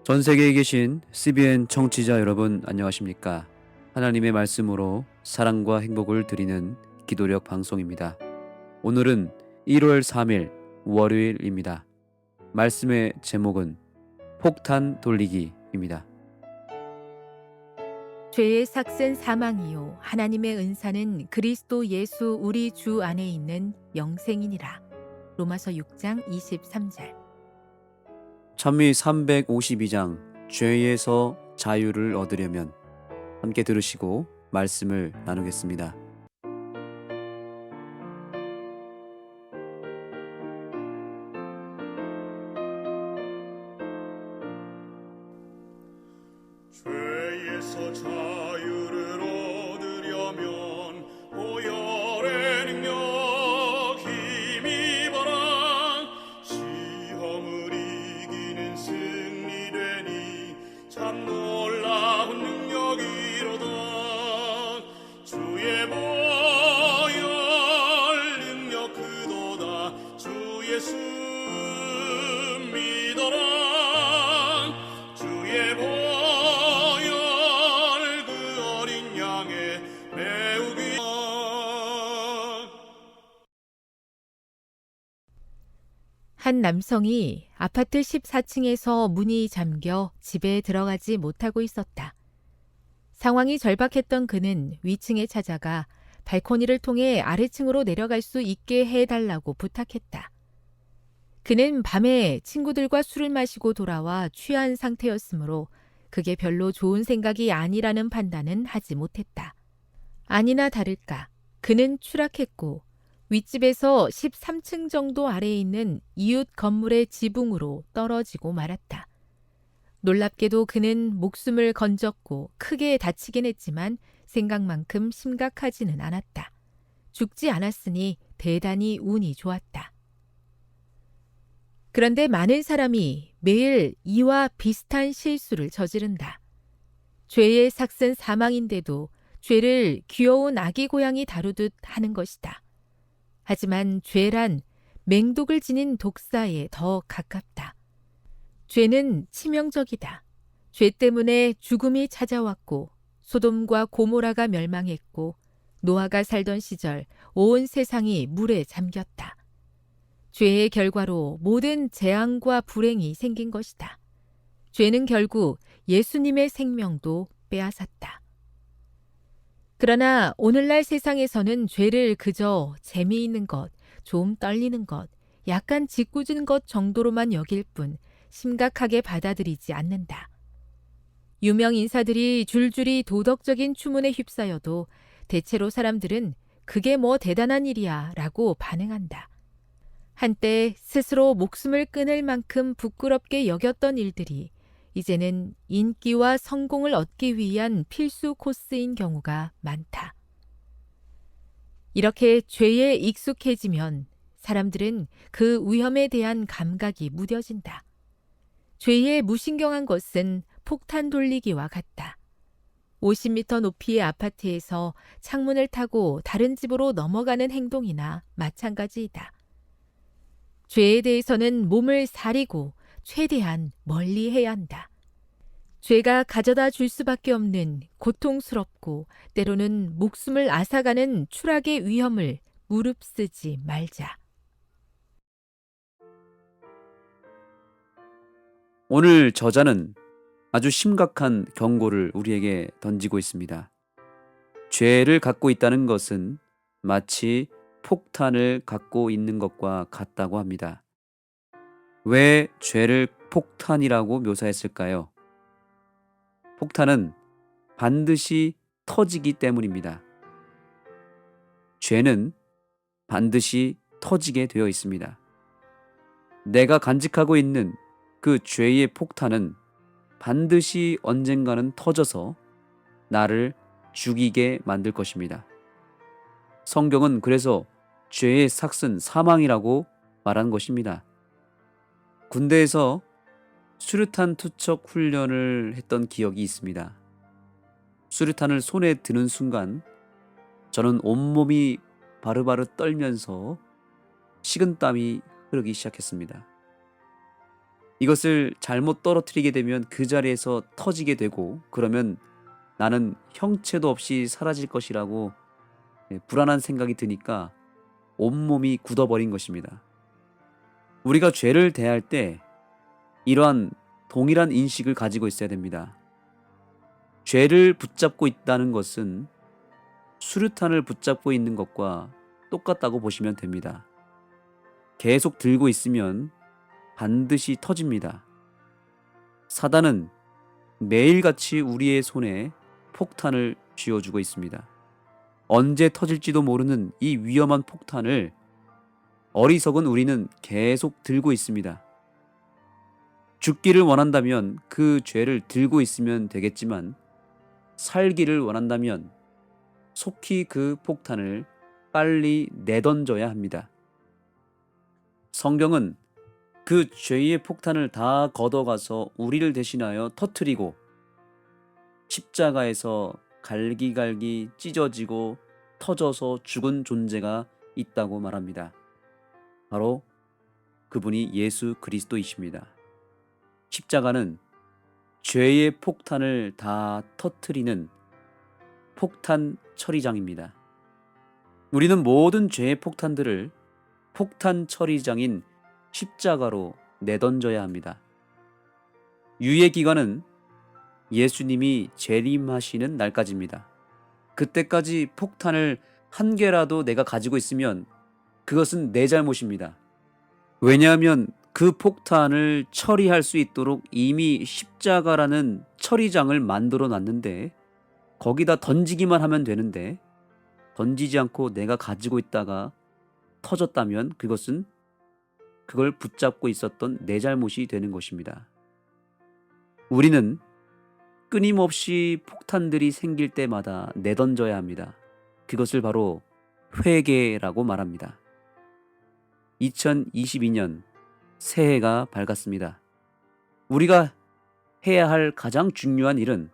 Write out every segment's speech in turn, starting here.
전 세계에 계신 CBN 청취자 여러분 안녕하십니까? 하나님의 말씀으로 사랑과 행복을 드리는 기도력 방송입니다. 오늘은 1월 3일 월요일입니다. 말씀의 제목은 폭탄 돌리기입니다. 죄의 삭은 사망이요 하나님의 은사는 그리스도 예수 우리 주 안에 있는 영생이니라. 로마서 6장 23절. 찬미 352장 죄에서 자유를 얻으려면 함께 들으시고 말씀을 나누겠습니다. 죄에서 자유를 얻으려면 보혈의 능력 힘입어라. 시험을 이기는 승리되니 참 놀라운 능력이로다. 주의 보혈 능력 그도다. 주 예수 믿어라. 주의 보혈 한 남성이 아파트 14층에서 문이 잠겨 집에 들어가지 못하고 있었다. 상황이 절박했던 그는 위층에 찾아가 발코니를 통해 아래층으로 내려갈 수 있게 해달라고 부탁했다. 그는 밤에 친구들과 술을 마시고 돌아와 취한 상태였으므로 그게 별로 좋은 생각이 아니라는 판단은 하지 못했다. 아니나 다를까 그는 추락했고 윗집에서 13층 정도 아래에 있는 이웃 건물의 지붕으로 떨어지고 말았다. 놀랍게도 그는 목숨을 건졌고 크게 다치긴 했지만 생각만큼 심각하지는 않았다. 죽지 않았으니 대단히 운이 좋았다. 그런데 많은 사람이 매일 이와 비슷한 실수를 저지른다. 죄의 삭은 사망인데도 죄를 귀여운 아기 고양이 다루듯 하는 것이다. 하지만 죄란 맹독을 지닌 독사에 더 가깝다. 죄는 치명적이다. 죄 때문에 죽음이 찾아왔고 소돔과 고모라가 멸망했고 노아가 살던 시절 온 세상이 물에 잠겼다. 죄의 결과로 모든 재앙과 불행이 생긴 것이다. 죄는 결국 예수님의 생명도 빼앗았다. 그러나 오늘날 세상에서는 죄를 그저 재미있는 것, 좀 떨리는 것, 약간 짓궂은 것 정도로만 여길 뿐 심각하게 받아들이지 않는다. 유명 인사들이 줄줄이 도덕적인 추문에 휩싸여도 대체로 사람들은 그게 뭐 대단한 일이야 라고 반응한다. 한때 스스로 목숨을 끊을 만큼 부끄럽게 여겼던 일들이 이제는 인기와 성공을 얻기 위한 필수 코스인 경우가 많다. 이렇게 죄에 익숙해지면 사람들은 그 위험에 대한 감각이 무뎌진다. 죄에 무신경한 것은 폭탄 돌리기와 같다. 50m 높이의 아파트에서 창문을 타고 다른 집으로 넘어가는 행동이나 마찬가지이다. 죄에 대해서는 몸을 사리고 최대한 멀리 해야 한다. 죄가 가져다 줄 수밖에 없는 고통스럽고 때로는 목숨을 앗아가는 추락의 위험을 무릅쓰지 말자. 오늘 저자는 아주 심각한 경고를 우리에게 던지고 있습니다. 죄를 갖고 있다는 것은 마치 폭탄을 갖고 있는 것과 같다고 합니다. 왜 죄를 폭탄이라고 묘사했을까요? 폭탄은 반드시 터지기 때문입니다. 죄는 반드시 터지게 되어 있습니다. 내가 간직하고 있는 그 죄의 폭탄은 반드시 언젠가는 터져서 나를 죽이게 만들 것입니다. 성경은 그래서 죄의 삭은 사망이라고 말한 것입니다. 군대에서 수류탄 투척 훈련을 했던 기억이 있습니다. 수류탄을 손에 드는 순간 저는 온몸이 바르바르 떨면서 식은땀이 흐르기 시작했습니다. 이것을 잘못 떨어뜨리게 되면 그 자리에서 터지게 되고, 그러면 나는 형체도 없이 사라질 것이라고 불안한 생각이 드니까 온몸이 굳어버린 것입니다. 우리가 죄를 대할 때 이러한 동일한 인식을 가지고 있어야 됩니다. 죄를 붙잡고 있다는 것은 수류탄을 붙잡고 있는 것과 똑같다고 보시면 됩니다. 계속 들고 있으면 반드시 터집니다. 사단은 매일같이 우리의 손에 폭탄을 쥐어주고 있습니다. 언제 터질지도 모르는 이 위험한 폭탄을 어리석은 우리는 계속 들고 있습니다. 죽기를 원한다면 그 죄를 들고 있으면 되겠지만, 살기를 원한다면 속히 그 폭탄을 빨리 내던져야 합니다. 성경은 그 죄의 폭탄을 다 걷어가서 우리를 대신하여 터뜨리고 십자가에서 갈기갈기 찢어지고 터져서 죽은 존재가 있다고 말합니다. 바로 그분이 예수 그리스도이십니다. 십자가는 죄의 폭탄을 다 터뜨리는 폭탄 처리장입니다. 우리는 모든 죄의 폭탄들을 폭탄 처리장인 십자가로 내던져야 합니다. 유예 기간은 예수님이 재림하시는 날까지입니다. 그때까지 폭탄을 한 개라도 내가 가지고 있으면 그것은 내 잘못입니다. 왜냐하면 그 폭탄을 처리할 수 있도록 이미 십자가라는 처리장을 만들어 놨는데, 거기다 던지기만 하면 되는데 던지지 않고 내가 가지고 있다가 터졌다면 그걸 붙잡고 있었던 내 잘못이 되는 것입니다. 우리는 끊임없이 폭탄들이 생길 때마다 내던져야 합니다. 그것을 바로 회개라고 말합니다. 2022년 새해가 밝았습니다. 우리가 해야 할 가장 중요한 일은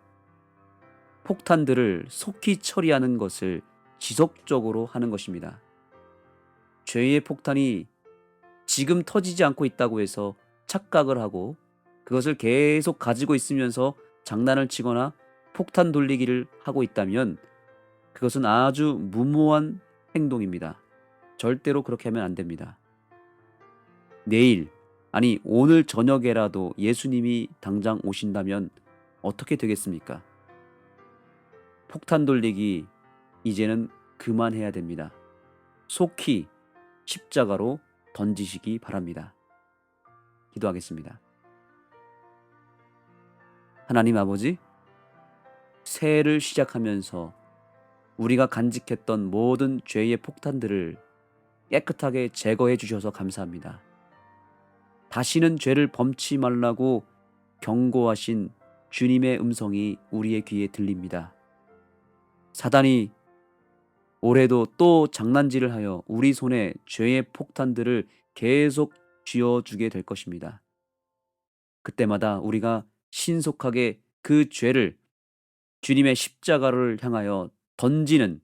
폭탄들을 속히 처리하는 것을 지속적으로 하는 것입니다. 죄의 폭탄이 지금 터지지 않고 있다고 해서 착각을 하고 그것을 계속 가지고 있으면서 장난을 치거나 폭탄 돌리기를 하고 있다면 그것은 아주 무모한 행동입니다. 절대로 그렇게 하면 안 됩니다. 내일, 아니 오늘 저녁에라도 예수님이 당장 오신다면 어떻게 되겠습니까? 폭탄 돌리기 이제는 그만해야 됩니다. 속히 십자가로 던지시기 바랍니다. 기도하겠습니다. 하나님 아버지, 새해를 시작하면서 우리가 간직했던 모든 죄의 폭탄들을 깨끗하게 제거해 주셔서 감사합니다. 다시는 죄를 범치 말라고 경고하신 주님의 음성이 우리의 귀에 들립니다. 사단이 올해도 또 장난질을 하여 우리 손에 죄의 폭탄들을 계속 쥐어주게 될 것입니다. 그때마다 우리가 신속하게 그 죄를 주님의 십자가를 향하여 던지는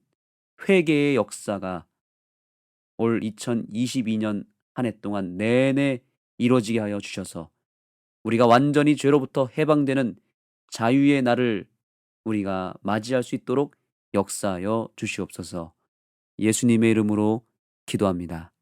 회개의 역사가 올 2022년 한 해 동안 내내 이루어지게 하여 주셔서 우리가 완전히 죄로부터 해방되는 자유의 날을 우리가 맞이할 수 있도록 역사하여 주시옵소서. 예수님의 이름으로 기도합니다.